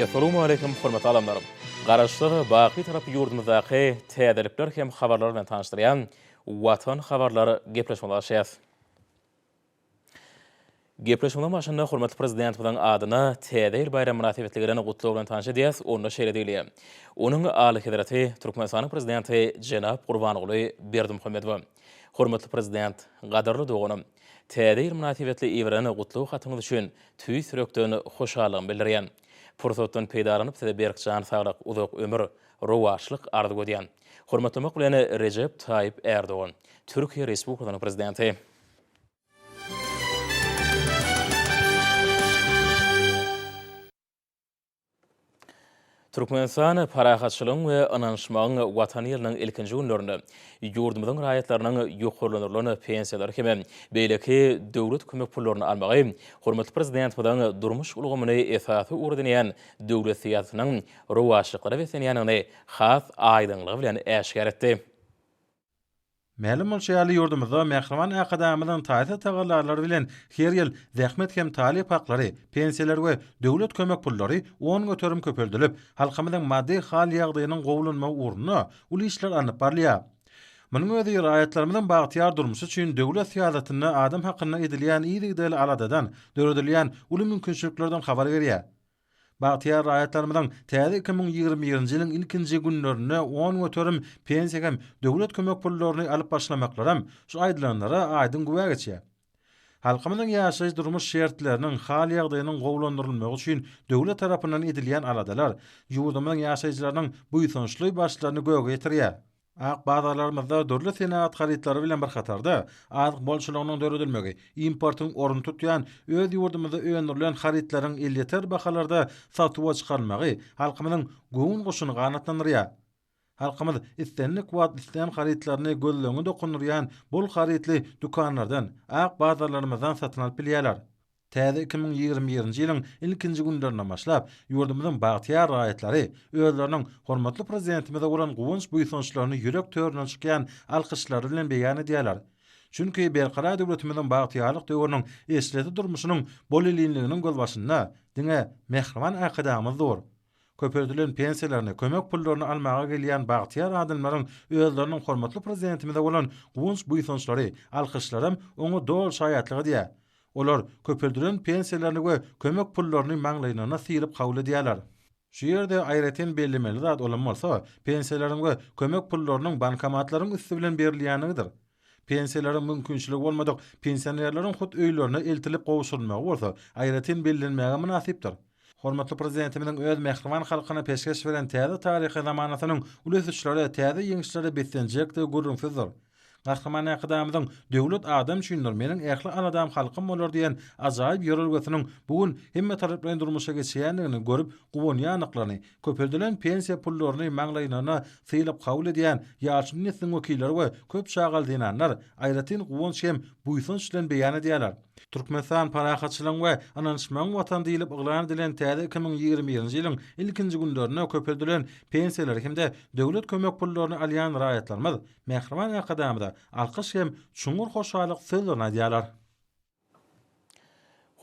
Assalamu alaykum hormatly adamlarym. Garaşlygy baky tarap ýurdumyzdaky täzelikler hem habarlar bilen tanışdyrýan Watan habarlary gepleşmeli başlaýar. Gepleşmeli başynda hormatly prezident bilen adyna täze ýyl bayram münasibetlerini gutlaw bilen tanışdyrýas, onda şeýle diýilýär. Onuň aly hedraty Türkmenistanyň prezidenti Jenap Gurbanoğlu Berdimuhammedow. Hormatly prezident, gadarly doganym, täze ýyl münasibetli ýygyny gutlaw hatyňyz üçin tüý sürekden hoşallygyny bildirýän. Pursatdan peýdaranyp size berkjan saglyk, uzak ömür, rowaşlyk ardy gödýän. Hormatlamak bilen Recep Tayyip Erdoğan, Türkiýe Respublikasynyň prezidenti. Türkmenistan parahatçylygyň we ananşmagyň watan ýylynyň ilkinji günlerinde ýurdumyzyň raýatlarynyň ýokurlanyrlygyny pensiýalar hemem beýleki döwlet kömek pullaryny almagy hormatly prezident bilen durmuş ulgamyny esasy urdynýan döwlet siýasatynyň rowaşlyklary we senýanyny has aýdynlygy bilen äşkär etdi. Ma'lum bolşaýaly ýurdumyzda Mähriman akademiyanyň taýsa tagallarlary bilen her ýyl zähmet hem talip haklary, pensiýalar we döwlet kömek pullary 10 göterim köpeldilip, halkymyzyň maddi hal ýagdaýynyň gowulanma uğruna uly işler anyp barlýar. Munyň özi raýatlarymyzyň bagtyar durmuşy üçin döwlet siýasatyny adam hakyna edilýän ýygy aladadan döredilýän uly mümkinçiliklerden habar berýär. Bagtyar raýatlarymyzyň täze 2021-nji ýylyň ilkinji günlerine 10 göterim pensiýa hem döwlet kömek pullaryny alyp başlamaklaram şu aýdlanlara aýdyn güwä geçýär. Halkymyzyň ýaşaýy durmuş şertleriniň hal ýagdaýynyň gowulandyrylmagy üçin döwlet tarapyndan edilýän aladalar ýurdumyň ýaşaýjylarynyň buýsunçly başlaryny göge getirýär. Ak bazarlarymyzda dörli senat harytlary bilen bir hatarda azyk bolşulygynyň döredilmegi, importyň orun tutýan öz ýurdumyzda öňdirilen harytlaryň elýeter bahalarda satyp çykarmagy halkymyzyň goýun goşuny ganatlandyrýar. Halkymyz istenlik wagt isleýän harytlaryny gözleňe dokunurýan bol harytly dukanlardan, ak bazarlarymyzdan satyn alyp bilýärler. Täze 2021-nji ýylyň ilkinji günlerine başlap, ýurdumyzyň bagtyar raýatlary özleriniň hormatly prezidentimize bolan gowunç buýsunçlaryny ýürek töründen çykýan alkyşlary bilen beýan edýärler. Çünki berqara döwletimiziň bagtyarlyk döwrüniň esleti durmuşynyň bol ilinliginiň gözbaşynda diňe Mähriman akademimiz dur. Köpeldilen pensiýalaryny, kömek pullaryny almaga gelýän bagtyar adamlaryň özleriniň hormatly prezidentimize bolan gowunç buýsunçlary, alkyşlarym oňa dol şaýatlygy diýär. Olar köpeldiren pensiýalaryny we kömek pullaryny maňlaýyna sylip kabul edýärler. Şu ýerde aýratyn bellemeli zat olan bolsa, pensiýalaryň we kömek pullarynyň bankomatlaryň üstü bilen berilýänidir. Pensiýalaryň mümkinçiligi bolmadyk pensionerleriň hut öýlerine eltilip gowuşulmagy bolsa, aýratyn bellenmäge münasipdir. Hormatly prezidentimiň öz Mähriman halkyna peşkeş beren täze taryhy zamanatynyň ulesçilere täze ýeňişlere beslenjekdi görünsizdir. Mähriman akademiyanyň döwlet adam düşündirmeniň ähli aladam halkym bolar diýen ajaýyp ýörelgesiniň bugun hemme taraplaryndan durmuşa geçýändigini görüp gowunýanyklaryny, köpeldilen pensiýa pullaryny maňlaýyna sylyp kabul edýän ýaşy nesliniň wekilleri we köp şagal dinanlar aýratyn gowunç hem buýsunç bilen beýan edýärler. Türkmenistan parahatçylygyň we ananşmagyň watan diýilip yglan edilen täze 2021-nji ýylyň ilkinji günlerine köpeldilen pensiýalar hemde döwlet kömek pullaryny alýan raýatlarymyz Mähriman akademiyada alkyş hem çuňur hoşalyk sözlerini edýärler.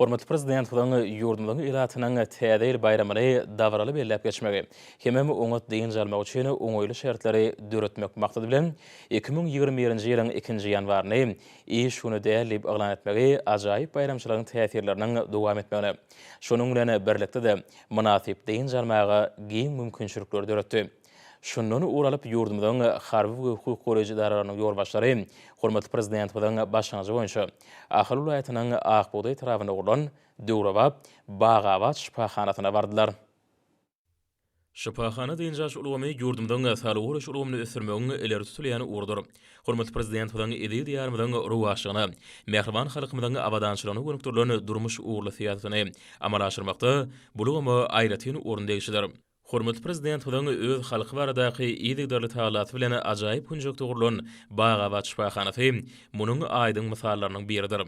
Hormatly prezident bilen ýurdumyzyň ilatynyň täze ýyl bayramyny dawraly belläp geçmegi, hemem oňa diýen jalmagy üçin oňoýly şertleri döretmek maksady bilen 2021-nji ýylyň 2-nji ýanwaryny iş güni däýip yglan etmegi ajaýyp bayramçylygyň täsirleriniň dowam etmegine, şonuň bilen birlikde de münasip diýen jalmagy giň mümkinçilikler döretdi. Şundan uralyp ýurdumyzyň harby we hukuk koleji daralarynyň ýolbaşlary hormatly prezident bilen başlanýy boýunça Ahal ulaýatynyň Akbuğday tarapynda gurulan Döwrewap Bagawat şifahanasyna bardylar. Şifahana diýinjaş ulgamy ýurdumyzyň sağlyk ulgamyny ösürmegiň ileri tutulýan urdur. Hormatly prezident bilen edi diýarmyzyň rowaşlygyny, Mähriman halkymyzyň abadançylygyny gönükdirlen durmuş uğurly siýasatyny amala aşyrmakda bulugamy aýratyn orunda geçidir. Hormatly prezident bilen öz halky baradaky ýygydarly taýlaty bilen ajaýyp hunjakda gurulan Bagawat şifahanaty munyň aýdyn mysallarynyň biridir.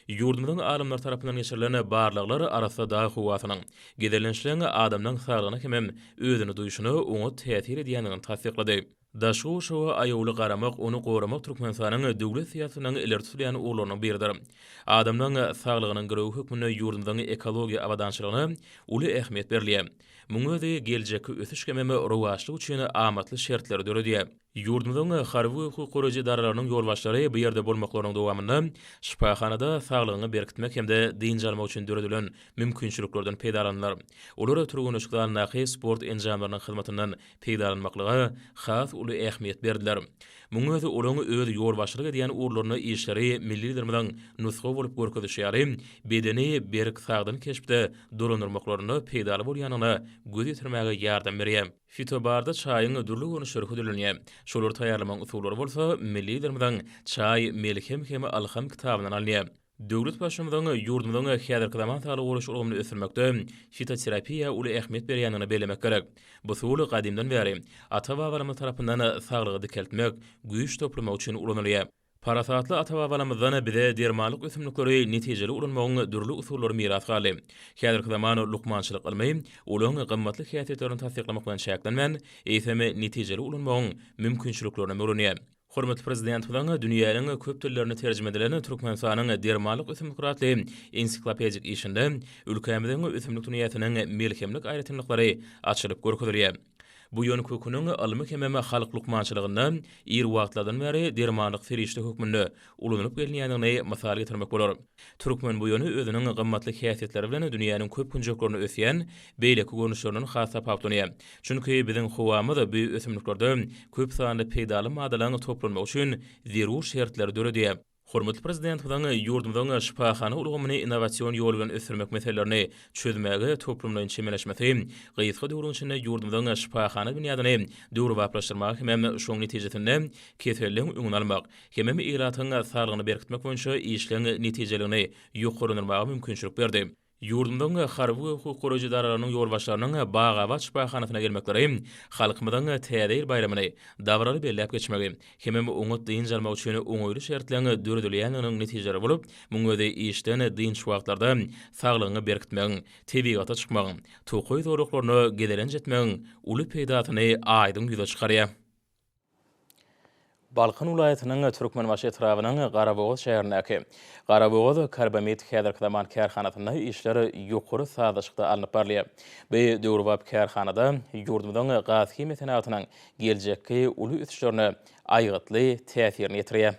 Ýurdumyzyň alimler tarapyndan geçirilen barlyklary arasynda da howatynyň gedelenşilen adamnyň saglygyna hemem özüni duýuşyny oňa täsir edýändigini tasdiklady. Daşu aýawly garamak, onu goramak Türkmenistanyň döwlet siýasatynyň ileri tutulýan urlarynyň biridir. Adamnyň saglygynyň görew hükmüne ýurdumyzyň ekologiýa abadançylygyna uly ähmiýet berilýär. Muňa-da geljeki ösüş kememe rowaşlyk üçin amatly şertler döredýär. Yurdumyzyň harby hukuk goraje daralarynyň ýolbaşlary bu ýerde bolmaklarynyň dowamynda şifahanada saglygyny berkitmek hemde diňjalmak üçin döredilen mümkinçiliklerden peýdalanlar. Olara turgunuşykdan nahy sport enjamlarynyň hyzmatynyň peýdalanmaklygy has uly ähmiýet berdiler. Muňa-da olaňy öz ýolbaşlyk edýän urlaryny işleri milli dermeden nusga bolup görkezýäri, bedeni berk sagdyn keşipde dolanyrmaklaryny peýdaly bolýanyna göz ýetirmäge ýardam berýär. Fitobarda çaýyň ödürlü görünüşleri hödülenýär. Şolar taýýarlamak usullary bolsa, milli dermeden çaý melhem hemi alham kitabynyň alınýar. Döwlet başçymyzyň ýurdumyzyň häzirki zaman saglyk golaş urumny ösürmekde fitoterapiýa uly ähmiýet berýänini bellemek gerek. Bu usul gadymdan bäri ata-babalarymyz tarapyndan saglygy dikeltmek, güýç toplamak üçin ulanylýar. Parasatly ata-babalarymyzdan bize dermalyk ösümlikleri netijeli ulanmagyň dürli usullary miras galy. Häzirki zaman lukmançylyk almaý, olaň gymmatly häsiýetlerini tasdiklamakdan şäklenmän, eýsemi netijeli ulanmagyň mümkinçiliklerini öwrenýär. Hormatly prezident bilen dünýäniň köp tillerini terjime edilen Türkmenistanyň dermalyk ösümlikleri ensiklopediyik işinde ülkemiziň ösümlik dünýäsiniň melhemlik aýratymlyklary açylyp görkezilýär. Bu ýön köküniň almy kememe halk lukmançylygyndan ir wagtlardan beri dermanlyk ferişte hökmünde ulanyp gelýänini mysal getirmek bolar. Türkmen bu ýöny özüniň gymmatly häsiýetleri bilen dünýäniň köp günjeklerini ösýän beýleki görnüşleriniň has tapapdynýar. Çünki biziň howamyz bu ösümliklerde köp sany peýdaly maddalaryň toplanmagy üçin zerur şertler döredýär. Hormatly prezident bilen ýurdumyzyň şifahana ulgamyny innovasiýon ýol bilen ösürmek meselelerini çözmäge toplumlaryň çemeleşmesi, gyýyska döwrüň içinde ýurdumyzyň şifahana dünýäni döwür waplaşdyrmak hem şoň netijesinde keselliň öňüni almak, hem ýylatyň saglygyny berkitmek boýunça işleň netijelerini ýokarlandyrmaga mümkinçilik berdi. Yurdumyzyň harby hukuk goraje daralarynyň ýolbaşlarynyň Bagawat şifahanasyna gelmekleri, halkymyzyň täze bayramaly dawraly belläp geçmegi, hem oňa diňjalmak üçin oňoýly şertlerini döredilýäniniň netijeleri bolup, muňa-da işden diň wagtlarda saglygyny berkitmegiň, tebigaty çykmagyň, tokoý zoraklaryny gedelen jetmegiň uly peýdatyny aýdym ýüze çykarýar. Balkan ulayatynyň Türkmenbaşy etrawynyň Garaboğaz şäherindäki Garaboğaz Karbamid häzirki zaman kärhanasyna işleri ýokary sazlaşykda alınıp barlýar. Bu döwrwap kärhanada ýurdumyzyň gaz hime senatynyň geljekki uly üsüşlerini aýgytly täsirini ýetirýär.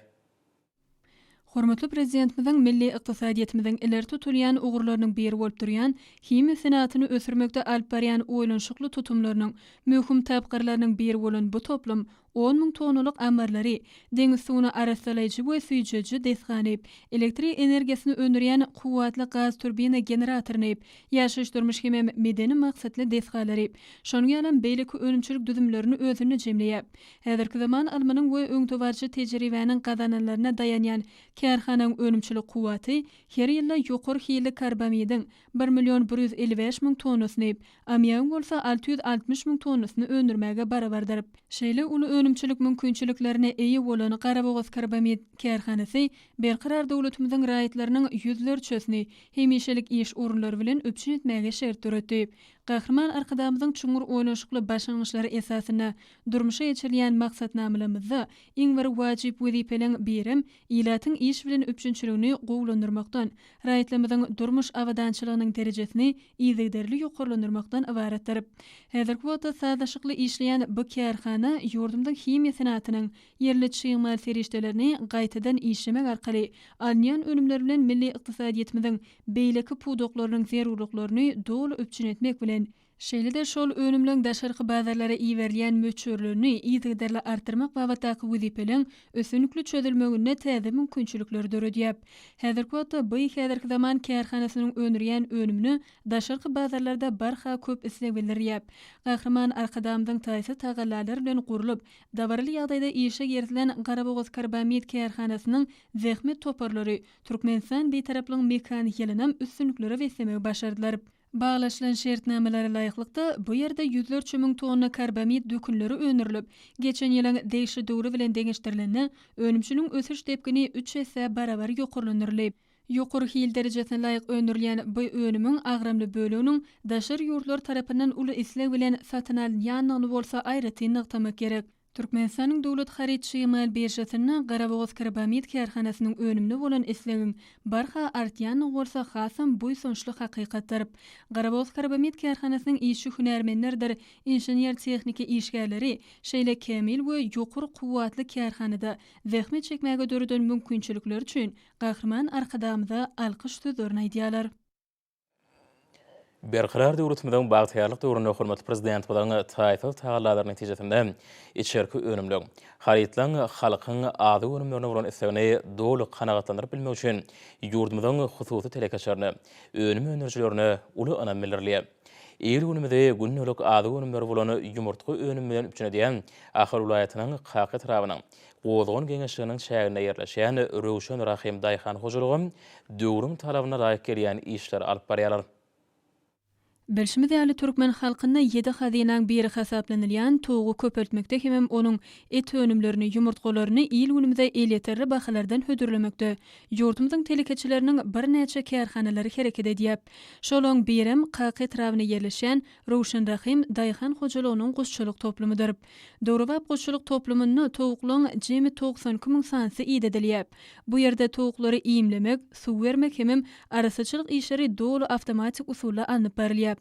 Hormatly prezidentimiziň milli ykdysadiyetimiziň ileri tutulýan ugurlarynyň biri bolup durýan hime senatyny ösürmekde alyp barýan oýlanşykly tutumlarynyň möhüm täpgirläriniň biri bolan bu toplum 10.000 tonnalyk amarlary deňiz suwuny arasalaýjy we süýjüji desganyp, elektrik energiýasyny öndürýän kuwatly gaz turbina generatoryny, ýaşaşdyrmyş hem medeni maksatly desgalary, şonuň ýalan beýleki önümçilik düzümlerini özüne jemleýär. Häzirki zaman almanyň we öňtöwarjy tejribäniň gazananlaryna dayanýan kärhanaň önümçilik kuwaty her ýyla ýokary hili karbamidiň 1.155.000 tonnasyny, amýagyň bolsa 660.000 tonnasyny öndürmäge barabardyr. Şeýle uly önümçilik mümkinçiliklerine eýe bolan Garaboğaz Karbamid kärhanasy berqarar döwletimiziň raýatlarynyň ýüzlerçesini hemişelik iş orunlary bilen öpçün etmäge şert döretdi. Gahrman arkadamyzyň çuňur oýlanşykly başlangyçlary esasyna durmuşa geçirilýän maksatnamalarymyzda iň bir wajyp wezipeleň birim ýylatyň iş bilen öpçünçiligini gowlandyrmakdan, raýatlarymyzyň durmuş awadançylygynyň derejesini ýygyderli ýokarlandyrmakdan ibaretdir. Häzirki wagtda sazlaşykly işleýän bu kärhana ýurdumyň hime senatynyň ýerli çyýmal serişdelerini gaýtadan işlemek arkaly alýan önümler bilen milli ykdysadiyetimiziň beýleki pudoklarynyň zerurlyklaryny dolu öpçün etmek bilen şeýle-de şol önümleň daşarky bazarlara iýerilýän möçürlüğini ýygyderli artyrmak we wataky wezipeleň ösünlikli çözülmegine täze mümkinçilikler döredýär. Häzirki wagtda bu häzirki zaman kärhanasynyň öndürýän önümini daşarky bazarlarda barha köp isleg bildirýär. Gahrman arkadamyzyň taýsy tagallalary bilen gurulyp, dawarly ýagdaýda işe ýertilen Garaboğaz Karbamid kärhanasynyň zähmet toparlary Türkmenistan beýtaraplygyň mekanik ýylynam üstünlikleri weslemegi başardylar. Bağlaşılan şertnamelere laýyklykda bu ýerde ýüzlerçe müň tonna karbamid dökünleri öňürilip, geçen ýylyň deýişi döwri bilen deňeşdirilende önümçiliň ösüş tepkini 3 hesse barabar ýokarlandyrylyp, ýokary hil derejesine laýyk öňürilýän bu önümiň agramly bölüginiň daşar ýurtlar tarapyndan uly isleg bilen satyn alynýanyny bolsa aýraty nyktamak gerek. Türkmenistanyň dowlat haritçy mal birjasyna Garaboz Karbamid karhanasynyň önümde bolan islegim barha artýan bolsa hasam bu soňşly hakykat berip, Garaboz Karbamid karhanasynyň işçi hünärmenlerdir, inženýer texniki işgärleri şeýle kämil we ýokary kuwwatly karhanada zähmet çekmäge dörden mümkinçilikler üçin gahrman arkadamyza alkyş sözlerini aýdýarlar. Berqarar döwletimiziň bagtyrlyk döwründe hormatly prezident bilen taýtal taýdanlar netijesinde içerki önümlük haritlaň halkyň ady önümlerine bolan islegini doly kanagatlandyryp bilmek üçin ýurdumyzyň hususy telekaçaryny önüm önerjilerini uly anammerlerle el günümizde günlük ady önümleri bolan ýumurtga önüm bilen üçin diýen Ahar vilayatynyň Qaqa trawynyň Gozgon geňeşliginiň şäherinde ýerleşýän Röwşen Rahim Daýhan hojalygy döwrüň talabyna laýyk gelýän işler alyp barýarlar. Belşimiz ýaly türkmen halkyna 7 hazynaň biri hasaplanylýan toğu köpeltmekde hem onuň et önümlerini, ýumurtgalaryny il günümizde elýeterli bahalardan hödürlemekde. Ýurtymyzyň telekeçileriniň bir näçe kärhanalary hereket edýär. Şolaň birem Qaqa trawyna ýerleşýän Röwşen Rahim Daýhan hojalygynyň guşçuluk toplumydyr. Döwrewap guşçuluk toplumyny toğuklaň jemi 92 000 sansy ýa-da bu ýerde toğuklary iýimlemek, suw bermek hem arasaçylyk işleri dolu awtomatik usulla alınıp barylýar.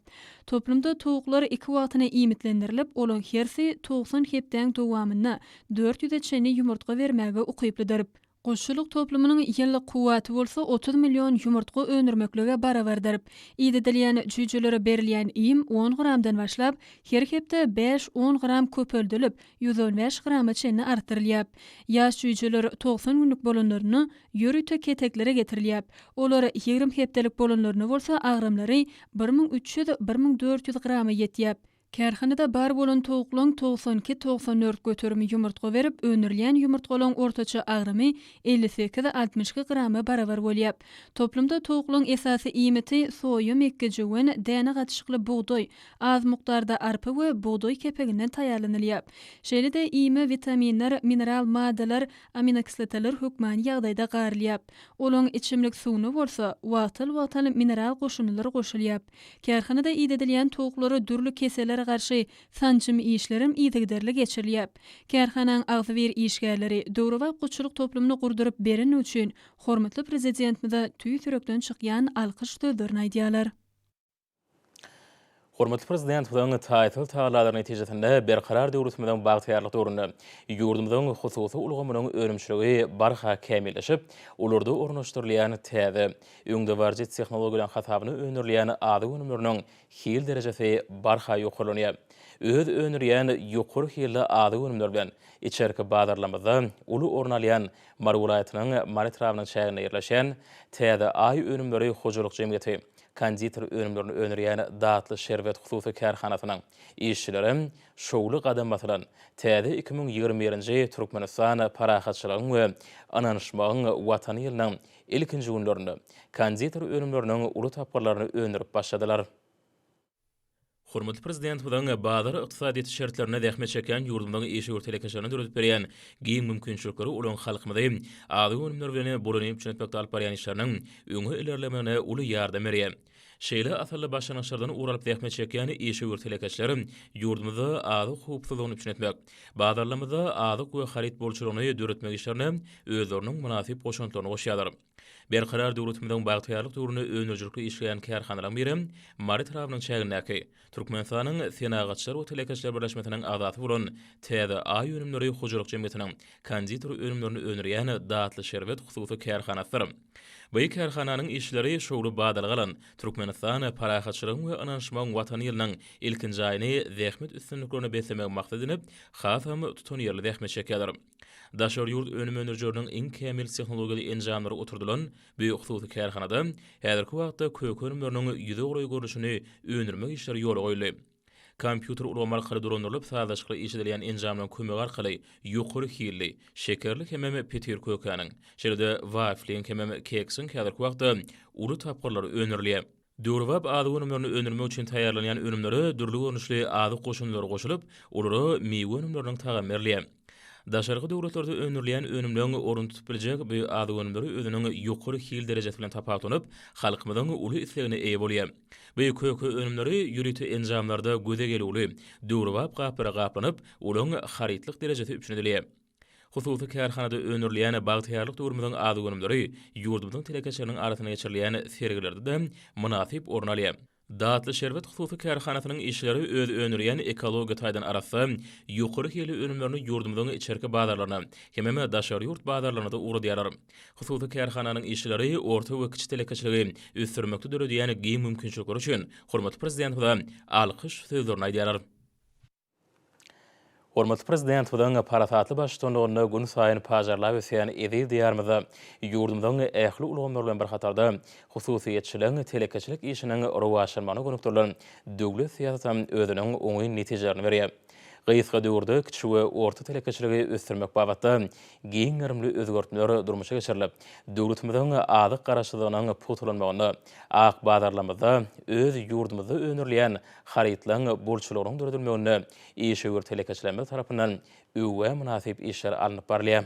Toplumda toğuklar iki wagtyna iýmitlendirilip, olaň hersi 90 hepden dowamyna 400 çeni ýumurtga bermäge ukyplydyr. Goşuluk toplumynyň ýyllyk kuwaty bolsa 30 million ýumurtga öňürmeklige barabardyr. Ýa-da jüjelere berilýän iýim 10 gramdan başlap, her hepde 5-10 gram köpöldülip, 115 grama çenni artdyrylýar. Ýaş jüjeler 90 günlük bolanlaryny ýörüte keteklere getirilýär. Olar 20 hepdelik bolanlaryny bolsa agramlary 1300-1400 grama ýetýär. Kärhanada bar bolan toğuklaň 92-94 götürmi ýumurtga berip, öňürlýän ýumurtgalaryň ortaça agramy 58-62 grama barabar bolýar. Toplumda toğuklaň esasy iýmiti soýum, ekkejiwen, däne gatşykly buğdoý, az mukdarda arpa we buğdoý kepeginden taýýarlanylýar. Şeýle-de iýme, vitaminler, mineral maddalar, aminokislotalar hökmani ýagdaýda garylýar. Olaň içimlik suwuny bolsa wagtyl mineral goşunlary goşulýar. Kärhanada ýa-da toğuklary dürli keseler garşy sanjym işlerim ýygyderli geçirilýär. Kärhanaň agzybir işgärleri döwrewap guşçuluk toplumyny gurduryp beren üçin hormatly prezidentimize tüý sürekden çykýan alkyş sözlerini aýdýarlar. Hormatly prezident bilen taýtal taýdanlar netijesinde berqarar döwletimiziň bagtyrlyk döwründe ýurdumyzyň hususy ulgamynyň önümçiligi barha kämilleşip, ularda ornaşdyrylýan täze, öňde barjy tehnologiýalar hasabyny öňürlýän ady önümleriniň hil derejesi barha ýokurlanýar. Öz öňürýän ýokary hilli ady önümler bilen içerki bazarlamada uly ornalýan Mar vilayatynyň Mary trawynyň şäherinde ýerleşýän täze aý önümleri hojalyk jemgyýeti konditor önümlerini öňürýän Datly Şerbet hususy kärhanasynyň işçileri şowly gadam basylan täze 2021-nji Türkmenistan parahatçylygyň we ananyşmagyň watany ýylynyň ilkinji günlerinde konditor önümleriniň uly tapgyrlaryny öňürüp başladylar. Hormatly prezident bilen bazar ykdysadyýet şertlerine zähmet çeken ýurdumyň eşi örtelekaçaryny döredip berýän giň mümkinçilikleri ulan halkymyza ady önümler bilen bolanyp çynetmekde alyp barýan işleriniň öňe ilerlemegine uly ýardam berýär. Şeýle asally başlanyşlardan uralyp zähmet çeken eşi örtelekaçlary ýurdumyza ady hukuksyzlygyny çynetmek, bazarlamada ady we harit bolçulygyny döretmek işlerine özleriniň munasyp goşuntylaryny goşýarlar. Berqarar döwletimiziň bagtyrlyk döwrüne öňürjükli işleýän kärhanalaryň biri Mary trawynyň şäherindäki Türkmenistanyň Senagatçylar we Telekaçlar birleşmesiniň azaty bolan täze aý önümleri hojalyk jemgyýetiniň konditor önümlerini öňürýän Datly Şerbet hususy kärhanasydyr. Bu kärhananyň işleri şowly badalgalan Türkmenistan parahatçylygyň we ananyşmagyň watany ýylynyň ilkinji aýyny zähmet üstünliklerini beslemek maksadyny hasam tutanýarly zähmet çekýärler. Daşar ýurt önüm öňürjüleriniň iň kämil tehnologiýaly enjamlary oturdulan bu hususy kärhanada häzirki wagtda köýk önümleriniň ýüze goraý görnüşini öňürmek işleri ýoly goýuldy. Kompýuter ulgamy arkaly durandyrlyp sazlaşykly işledilýän enjamlaryň kömegi arkaly ýokary hilli, şekerli hemem petir kökanyň, şeýle-de wafliň hemem keksiň häzirki wagtda uly tapgyrlary öňürilýär. Döwrewap ady önümlerini öňürmek üçin taýýarlanýan önümleri dürli görnüşli ady goşunlary goşulyp, olary meýwe önümleriniň taýdan berilýär. Daşarkı döwletlerde önürleyen önümlerini orun tutup biljek bu ady önümleri özüniň ýokary hil derejesi bilen tapatonyp, halkymyzyň uly islegine eýe bolýar. Bu kökü önümleri ýürüti enjamlarda göze gelýär, döwrewap gaplara olaň haritlyk derejesi üçinedilýär. Hususy kärhanada önürleyen bagtyarlyk durumynyň ady önümleri ýurdumyzyň telekeçleriniň arasyna geçirilýän sergilerde de munasip orun alýar. Daatly şerbet hususy kärhanasynyň işleri öz önürleyen ekologiýa taýdan arasy ýokary hili önümlerini ýurdumyzyň içerki bazarlaryna, hemem daşary ýurt bazarlaryna da uğradýarlar. Hususy kärhananyň işleri orta we kiçik telekeçligi üstürmekde döredýän giň mümkinçilikleri üçin hormatly prezidentimiz alkyş sözlerini aýdýarlar. Hormatly prezidentimiň paratatly başçylygyna gün saýyn pajarlar we sen edil diýarmyza ýurdumyň ähli ulgamlar bilen bir hatarda hususiýetçiliň telekeçilik işiniň rowaşdyrmany gönükdirlen döwlet syýasaty özüniň oňy netijelerini berýär. Gysga döwürde kiçik we orta telekeçiligi ösdürmek babatda giň ýarymly özgertmeler durmuşa geçirilip, döwletimiziň adyk garaşlygynyň putulanmagyna, ak bazarlamada öz ýurdumyzda önürleyen haritlaryň bolçularyň döredilmegine işewer telekeçiler tarapyndan öwä munasip işler alınıp barylýar.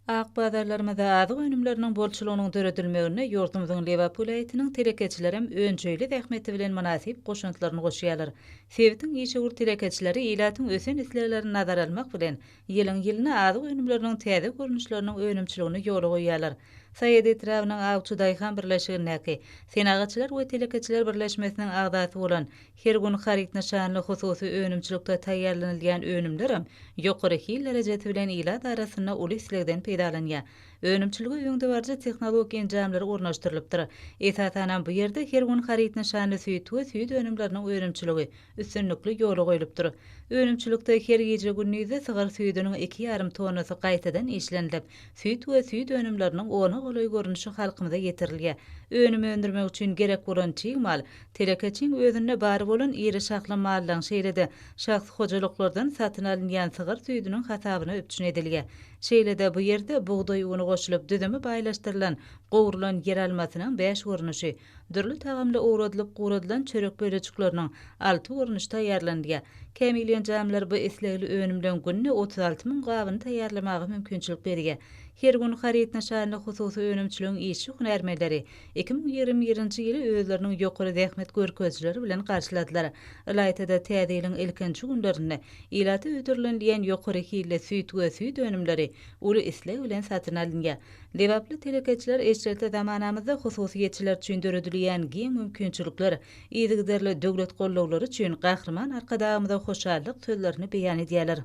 Ak bazarlarymyzda azyk önümleriniň bolçulugynyň döredilmegine ýurdumyzyň Liwapol aýatynyň telekeçilerim öňçeýli zähmeti bilen munasip goşuntylaryny goşýarlar. Sebitiň işegur telekeçileri ilatyň ösen isleglerini nazar almak bilen ýylyň-ýylyna azyk önümleriniň täze görnüşleriniň önümçiligini ýola goýýarlar. Saýed etrawynyň awçy daýhan birleşigindäki senagaçylar we telekeçiler birleşmesiniň agdasy bolan her gün harit nişanly hususy önümçilikde taýýarlanylýan önümlerim ýokary hil derejesi bilen ilat arasyna uly islegden peýdalanýar. Önümçiligi öňde barja tehnologiýa enjamlary ornaşdyrylypdyr. Esasanan bu ýerde her gün harit nişanly süýt we süýt önümleriniň önümçiligi üstünlikli ýola goýulypdyr. Önümçilikde her gece günüňizde sygar süýdüniň 2,5 tonnasy gaýtadan işlenilip, süýt we süýt önümleriniň ony golay görnüşi halkymyza getirilýär. Önümi öndürmek üçin gerek bolan çyýmal, telekeçiň özüne bary bolan iri şahly maldan şeýlede şahs hojalyklardan satyn alynýan sygar süýdüniň hasabyna öpçün edilýär. Şeýlede bu ýerde buğday uny goşulyp düzümi baýlaşdyrylan gowrulan yer almasynyň 5 görnüşi, dürli tagamly uğradylyp çörek böreçikleriniň 6 görnüşi taýýarlandy. Kämilýän jamlar bu islegli önümden günne 36 000 gabyny taýýarlamagy mümkinçilik berýär. Her gün harit nişanly hususy önümçiligiň işi hünärmenleri 2021-nji ýyly özleriniň ýokary zähmet görkezleri bilen garşyladylar. Ilaytada täzeliň ilkinji günlerini ilaty ödürlenýän ýokary hille süýt we süýt önümleri uly isleg bilen satyn alynýar. Liwaply telekeçiler eşrete zamanamyzda hususiýetçiler üçin döredilýän giň mümkinçilikler, ýygyderli döwlet gollawlary üçin gahrman arkadamyzda hoşallyk sözlerini beýan edýärler.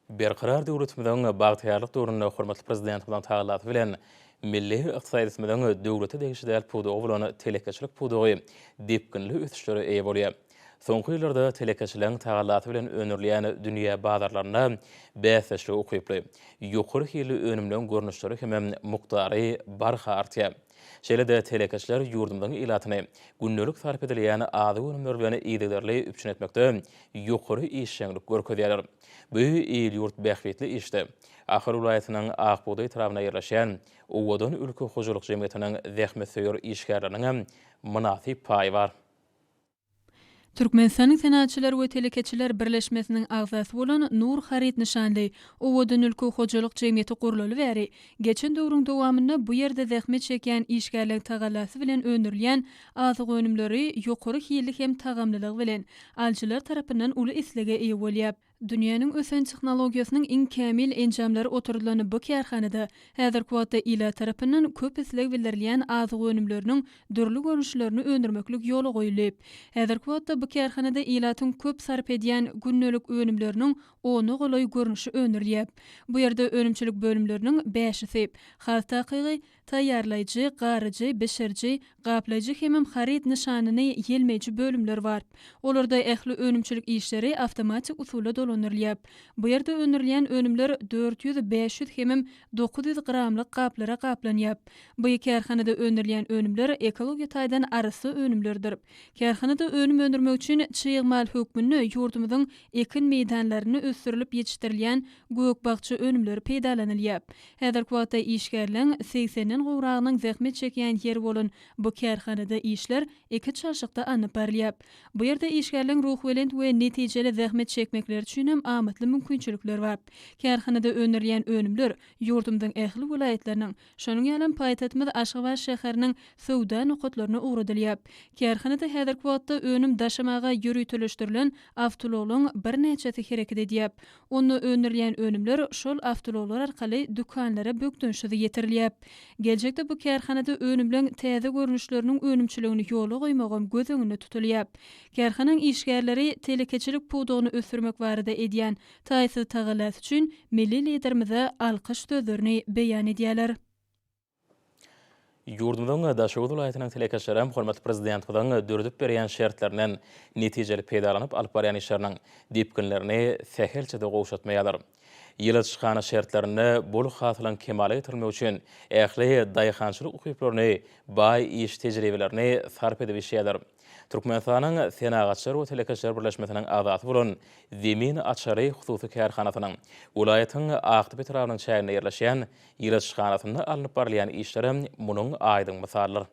Berqarar döwletimiziň bagtyarlyk durumuna hormatly prezidentimiň taýlanmagy bilen milli ykdysadymiziň döwlete degişdäl pudugy bolan telekeçilik pudugy depkinli ösüşleri eýe bolýar. Soňky ýyllarda telekeçiligiň taýlanmagy bilen önürleýän dünýä bazarlaryna bäsleşli okyply, ýokary hili önümlen görnüşleri hemem muqdary barha artýar. Şeýlede telekeçiler ýurdumyzyň ilatyny günnelik sarp edilýän ady önümler bilen ýygyderli üçin etmekde ýokary işçilik görkezýärler. Bu il ýurt bähwetli işde. Ahir vilayatynyň Akbuğday tarabyna ýerleşen Owadan ülke hojalyk jemgyýetiniň zähmet söýür işgärleriniň munasip paýy bar. Türkmenistanyň senatçylar we telekeçiler birleşmesiniň agzasy bolan Nur Harit nişanly Owadan ülke hojalyk jemgyýeti gurulaly bäri geçen döwrüň dowamynda bu ýerde zähmet çekýän işgärler tagalasy bilen önürilýän azyk önümleri ýokary hillik hem tagamlylygy bilen alçylar tarapyndan uly islege eýe bolýar. Dünýäniň ösen tehnologiýasynyň iň kämil enjamlary oturulany bu kärhanada häzirki wagtda ila tarapyndan köp isleg bildirilýän azyk önümleriniň dürli görnüşlerini öndürmeklik ýola goýulyp, häzirki wagtda bu kärhanada ilatyň köp sarp edýän günnelik önümleriniň ony golay görnüşi öndürilýär. Bu ýerde önümçilik bölümleriniň 5-si hastakygy, taýýarlaýjy, garyjy, beşerji, gaplayjy hemem harit nişanyny ýelmeji bölümler bar. Olarda ähli önümçilik işleri awtomatik usulla dolanyrlar. Bu ýerde önerilýän önümler 400-500 hemem 900 gramlyk gaplara gaplanýar. Bu kärhanada önerilýän önümler ekologiýa taýdan arasy önümlerdir. Kärhanada önüm öndürmek üçin çyýymal hökmüni ýurdumyzyň ekin meýdanlaryny ösdürilip ýetişdirilýän gök bagçy önümleri peýdalanylýar. Häzirki wagtda işgärleň 80 aýlan gowragynyň zähmet çekýän ýeri bolan bu kärhanada işler iki çarşykda anyp barlyap. Bu ýerde işgärliň ruhwelent we netijeli zähmet çekmekleri üçin hem amatly mümkinçilikler bar. Kärhanada öňürilýän önümler ýurdumyň ähli vilayetleriniň, şonuň ýalan paýtatymyz Aşgabat şäheriniň sowda nokatlaryna uğradylyap. Kärhanada häzirki wagtda önüm daşamaga ýürütilişdirilen awtologlaryň bir neçesi hereket edýär. Onu öňürilýän önümler şol awtologlar arkaly dükanlara bökdünşidi ýetirilýär. Geljekde bu kärhanada önümleň täze görnüşleriniň önümçiligini ýola goýmagam göz öňünde tutulýar. Kärhananyň işgärleri telekeçilik pudugyny ösürmek barada edýän taýsy tagalat üçin milli liderimize alkyş sözlerini beýan edýärler. Ýurdumyň Daşowut vilayatynyň telekeçilerem hormatly prezidentiň dördüp berýän şertlerinden netijeli peýdalanyp alyp barýan işleriniň dipkinlerini sähelçede gowşatmaýarlar. Ýyladyşgana şertlerini bol hasylan kemale ýetirmek üçin ähli daýhançylyk ukyplaryny, baý iş tejribelerini sarp edip işýärler. Türkmenistanyň Senagatçylar we Telekeçiler Birleşmesiniň azaty bolan Zemin Açary hususy kärhanasynyň vilayatyň Aqtyp etrabynyň çägine ýerleşýän ýyladyşganasyny alınıp barlayan işleri munyň aýdyň misallar.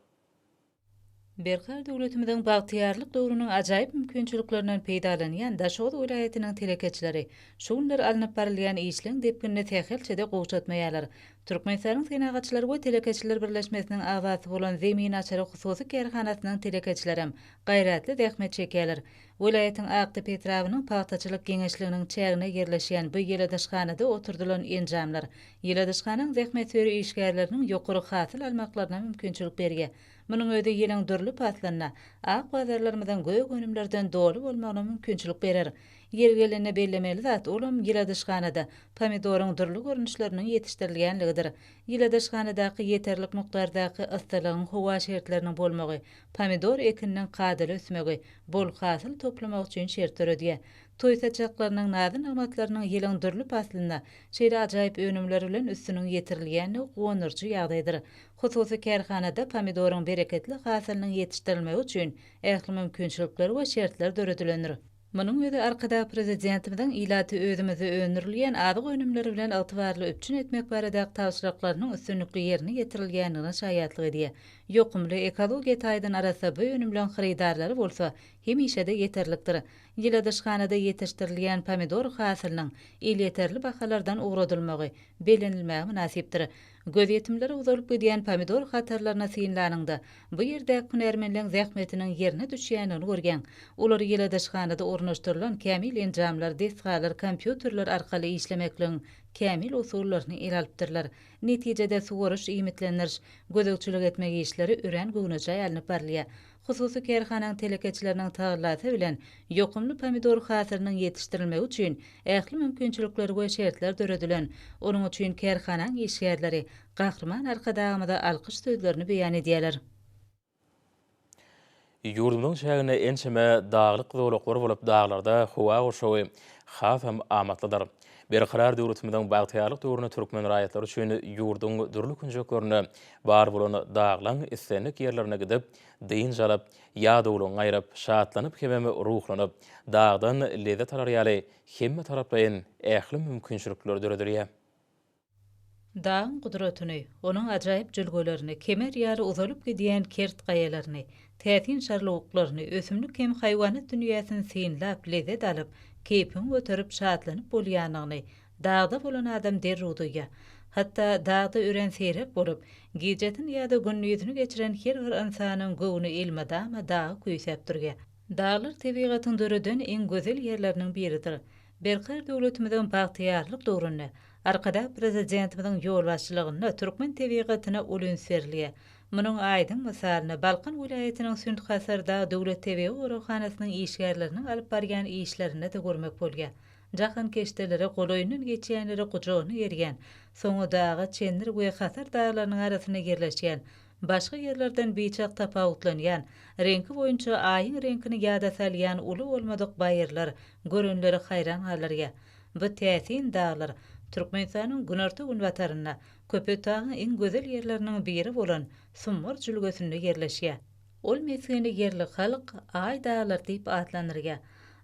Berkar döwletimiziň bagtyarlyk döwrüniň ajaýyp mümkinçiliklerinden peýdalanýan Daşowut vilayatynyň telekeçileri şu günler alınıp barylýan işleň depkinini tähelçede gowşatmaýarlar. Türkmenistanyň Senagatçylar we Telekeçiler Birleşmesiniň azaty bolan Zemin Açary hususy kärhanasynyň telekeçilerem gaýratly zähmet çekýärler. Vilayatyň Aqtyp etrabynyň paýtaçylyk geňeşliginiň çägine ýerleşýän bu ýyladyşganada oturdulan enjamlar ýyladyşganyň zähmetberi işgärleriniň ýokary hasyl almaklaryna mümkinçilik berýär. Munyň öýde ýylyň dürli paslaryna ak bazarlarymyzdan göýük önümlerden dolu bolmagyna mümkinçilik berer. Yer gelene bellemeli zat olam ýyladyşganada pomidoryň dürli görnüşleriniň ýetişdirilýänligidir. Ýyladyşganadaky ýeterlik mukdardaky yslygyň howa şertleriniň bolmagy, pomidor ekiniň gadyly ösmegi, bol hasyl toplamak üçin şert töredýär. Toý saçaklarynyň nazyn amatlarynyň ýylyň dürli paslaryna şeýle ajaýyp önümleri bilen üstüniň ýetirilýäni gowunurjy ýagdaýdyr. Hususy kärhanada pomidoryň bereketli hasylynyň ýetişdirilmegi üçin ähli mümkinçilikler we şertler döredilenir. Munyň öýde arkada prezidentimiziň ilaty özümizi öňürilýän adyk önümleri bilen altybarly öpçün etmek barada tawsiraklarynyň üstünlikli ýerine ýetirilýänini şaýatlyk edýär. Ýokumly ekologiýa taýdan arasa bu önüm bilen hyrydarlary bolsa, hem işede ýeterlikdir. Ýyladyşganada ýetişdirilýän pomidor hasylynyň ýeterli bahalardan ugradylmagy belenilmägi münasipdir. Göz ýetimleri uzalyp gidýän pomidor hatarlaryna synlanynda bu ýerde hunermenliň zähmetiniň ýerine düşýänini görgen. Olar ýyladyşganada ornaşdyrylan kämil enjamlar, destgalar, kompýuterler arkaly işlemekliň kämil usullaryny ýalypdyrlar. Netijede suguriş, iýmitleniş, gözegçilik etmek işleri ören göwnüçe ýalynyp barlýar. Hususy kärhananyň telekeçileriniň taýlaty bilen ýokumly pomidor hasylynyň ýetişdirilmegi üçin ähli mümkinçilikler we şertler döredilen. Onuň üçin kärhananyň işgärleri gahrman arkadagymyda alkyş sözlerini beýan edýärler. Ýurdumyň şäherine ençeme daglyk zolaklar bolup daglarda howa goşawy has hem amatlydyr. Berkarar döwletimiziň bagtyarlyk döwrüne türkmen raýatlary üçin ýurdun dürli künjeklerini bar bolan daglaň islenlik ýerlerine gidip, dyn jalyp, ýa-dowlaň aýryp, şatlanyp hememi ruhlanyp, dagdan lezzet alarýaly hemme tarapdaýyn ähli mümkinçilikler döredirýär. Dağın kudretini, onun ajaýyp jülgelerini, kemer ýary uzalyp gidýän kert gaýalaryny, täsin şarlyklarını, ösümlik hem haýwanat dünýäsini synlap, lezzet alyp, keypin götürüp şatlanyp bolýanyny dağda bolan adam derrüw duýýar. Hatda dağda ören seyrek bolup, gijetin ýa-da günnüýüzini geçiren her bir insanyň gowuny elmadama dağı küýsep durýar. Dağlar tebigatyň döreden en gözel ýerleriniň biridir. Berkar döwletimiziň bagtyarlyk döwrüne, arkada prezidentimiziň ýol başçylygyna türkmen tebigatyna ulun serliýär. Munyň aýdyň misalyny Balkan vilayatynyň Sünd hasarda döwlet tebiga gorahanasynyň işgärleriniň alyp barýan işlerini de görmek bolýar. Jahan keştelere goloýundan geçýänleri gujogyny ýergen, soňa dağa çendir we hasar dağlarynyň arasyna ýerleşýän, başga ýerlerden beýçak tapawutlanýan, rengi boýunça aýyň rengini ýada salýan uly bolmadyk baýyrlar görenleri haýran galarýar. Bu täsin dağlar Türkmenistanyň günerti günwataryna, Köpetagyň en gözel ýerleriniň biri bolan Sumar jülgesinde ýerleşýär. Ol mesgeni yerli halk Aý dağlar diýip atlanyrýar.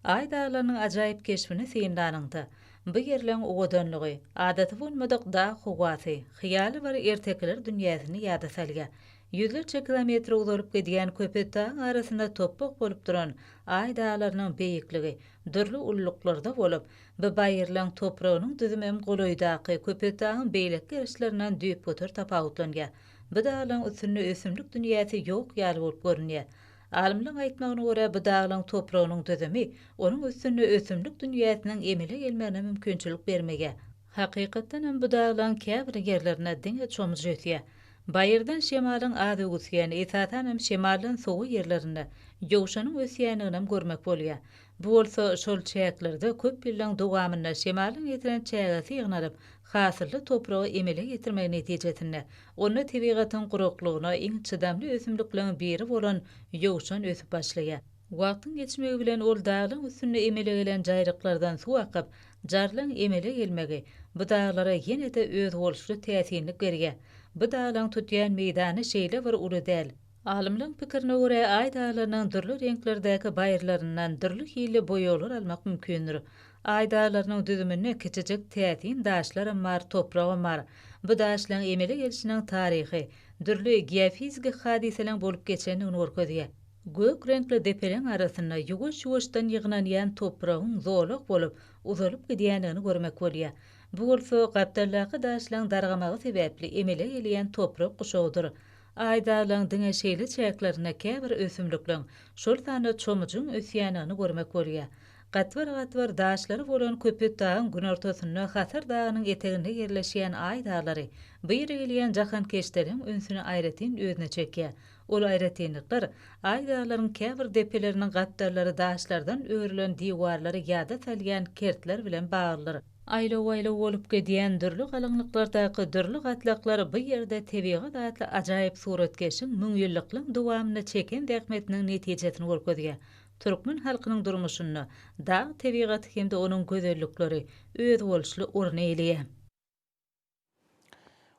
Ay dağlarının acayip keşfini seyindanıngda. Bu yerleň oğudönlüğü, adaty bolmadyk da huwaty, hyýaly bir ertekler dünýäsini ýada salýa. Yüzlerce kilometre uzalyp gidýän köpet dağı arasynda toprak bolup duran ay dağlarynyň beýikligi, dürli ulluklarda bolup, bu baýyrlaň topragynyň düzümem goloýdaky köpet dağın beýlek gerişlerinden düýüp götür tapawutlanýa. Bu dağlaryň üstünde ösümlik dünýäsi ýok ýaly bolup görünýär. Alimlaryň aýtmagyna görä bu dağlaryň topragynyň düzümi onuň üstünde ösümlik dünýäsiniň emele gelmegine mümkinçilik bermege. Hakykatdan hem bu dağlaryň käbir yerlerine diňe çomuz jötýär. Bayırdan şemalyň ady ösýän, esatan hem şemalyň sowy yerlerinde ýowşanyň ösýänini görmek bolýar. Bu bolsa şol çäklerde köp ýyllaň dowamynda şemalyň ýetiren çägesi ýygnalyp, hasyrly topragy emele ýetirmek netijesinde onu tebigatyň guruklygyna iň çydamly ösümlikleriň biri bolan ýowşan ösüp başlaýar. Wagtyň geçmegi bilen ol dağlaryň üstünde emele gelen jaýryklardan suw akyp, jarlaň emele gelmegi bu dağlara ýene-de öz bolşly täsirini berýär. Bu dağlaryň tutýan meýdany şeýle bir uly däl. Alimlaryň pikirine görä ay dağlarynyň dürli renklerdäki baýrlaryndan dürli hili boýalar almak mümkindir. Ay dağlarynyň düzümine kiçijek täsin daşlar mar, toprak mar. Bu daşlaryň emele gelişiniň taryhy, dürli geofizik hadiseleň bolup geçenini görkezýär. Gök renkli depeleň arasynda ýuwaş-ýuwaşdan ýygnanýan topragyň zolak bolup, uzalyp gidýänini görmek bolýar. Bu bolsa gapdallaky daşlaryň dargamagy sebäpli emele gelýän toprak guşagydyr. Ay dağlaryň diňe şeýle çäklerine käbir ösümlikleň şol tany çomujyň ösýänini görmek bolýar. Gatwar daşlary bolan köpet dağın gün ortasynda Hasar dağynyň eteginde yerleşýän ay dağlary bu ýere gelýän jahan keşleriň ünsüni aýratyn özüne çekýär. Ol aýratynlyklar ay dağlaryň käbir depeleriniň gatdallary daşlardan öýrilen diwarlary ýada salýan kertler bilen baglydyr. Aýlaw bolup gidýän dürli galanlyklardaky dürli gatlaklar bu ýerde tebigat atly ajaýyp suratkeşiň müňýyllyklyň dowamyny çeken dähmetiniň netijesini görkezýär. Türkmen halkynyň durmuşyny dağ tebigaty hemde onuň gözellikleri öz bolşly orny elýär.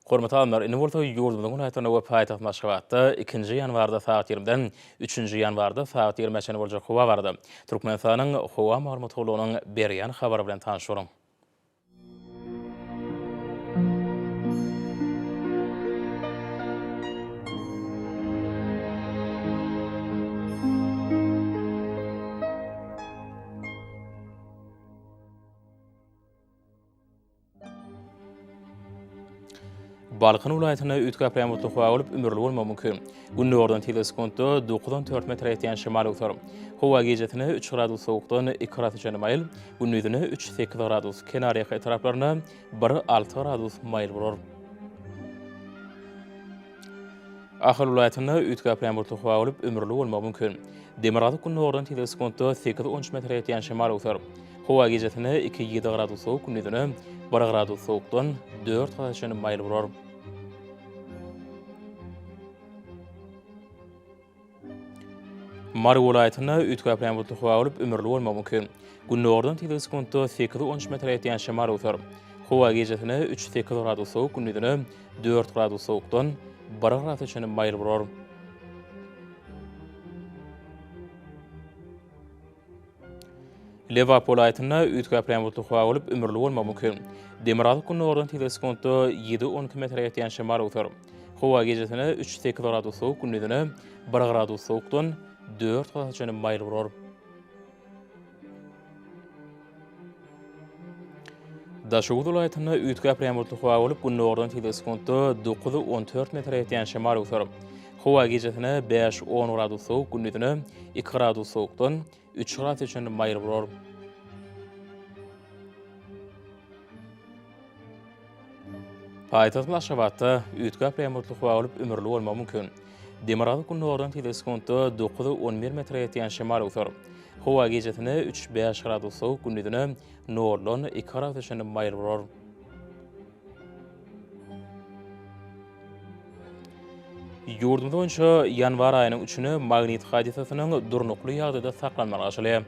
Hormat alanlar, indi bolsa ýurdumyň aýtana we paýtaht Maşgabatda 2-nji ýanwarda saat 20-den 3-nji ýanwarda saat 20-de boljak howa bardy. Türkmenistanyň howa maglumatlarynyň berýän habary bilen tanışýaram. Balkan vilayatyna ütkap ýağmurly howa bolup ümürli bolmagy mümkin. Günni ordan teleskopda 9-4 metre ýetýän şemaly utar. Howa gejetini 3 gradus sowukdan 2 gradus mayl, günnüzini 3-8 gradus, kenarya taraplaryna 1-6 gradus mayl bolar. Ahal vilayatyna ütkap ýağmurly howa bolup ümürli bolmagy mümkin. Demirady günni ordan teleskopda 8-13 metre ýetýän şemaly utar. Howa gejetini 2-7 gradus sowuk, günnüzini 1 gradus sowukdan 4 gradus mayl bolar. Mary vilayatyna ütkap ýağmurly howa bolup ümürli bolmagy mümkin. Günni ordan teleskopda 8-13 metre ýetýän şemaly utar. Howa gejetini 3-8 gradus sowuk, günnüzini 4 gradus sowukdan 1 gradus mayl bolar. Lewap vilayatyna ütkap ýağmurly howa bolup ümürli bolmagy mümkin. Demirady günni ordan teleskopda 7-12 metre ýetýän şemaly utar. Howa gejetini 3-8 gradus sowuk, günnüzini 1 gradus sowukdan 4 gradus mayl bolar. Daşowut vilayatyna ütkap ýağmurly howa bolup günni ordan teleskopda 9-14 metre ýetýän şemaly utar. Howa gejetini 5-10 gradus sowuk, günnüzini 2 gradus sowukdan 3 gradus mayl bolar. Paýtaht Maşgabatda ütkap ýağmurly howa bolup ümürli bolmagy mümkin. Demirady günni ordan teleskopda 9-11 metre ýetýän şemaly utar. Howa gejetini 3-5 gradus sowuk, günnüzini 0-2 gradus mayl bolar. Ýurdumda boýunça ýanwar aýynyň 3-üni magnit hadisasynyň durnukly ýagdaýda saklanmagy aşylýar.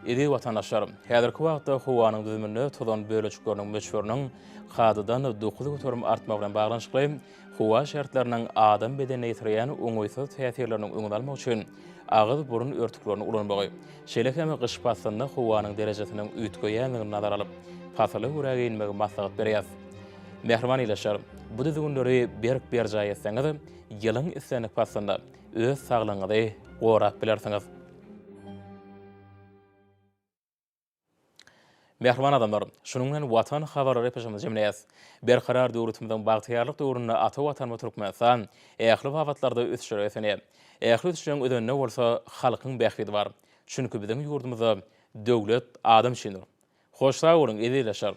Edi vatandaşlar, häzirki wagtda howanyň düzümine tozan bölejikleriniň meşhurnyň gadydan dokuzy götürüm artmak bilen baglanşykly howa şertleriniň adam bedenine ýetirýän oňoýsuz täsirleriniň öňüne almak üçin agyz burun örtüklerini ulanmagy. Şeýle hem gyş paslynda howanyň derejesiniň üýtgeýänligini nazar alyp, pasaly gurag inmegi maslahat berýär. Mehriban ýylaşar, bu düzgünleri berk berjaý etseňiz, ýylyň islenik paslynda öz saglygyňyzy gorap bilersiňiz. Mehriban adamlar, şunun bilen watan habarlary peşimizde jemleýäs. Berkarar döwletimiziň bagtyýarlyk döwründe ata watanma türkmensan, ähli wagtlarda ösüşýär etene. Ähli ösüşýän ödenne bolsa halkyň bähbidi bar. Çünki biziň ýurdumyzda döwlet adam şindir. Hoş sag bolun, edi ýylaşar.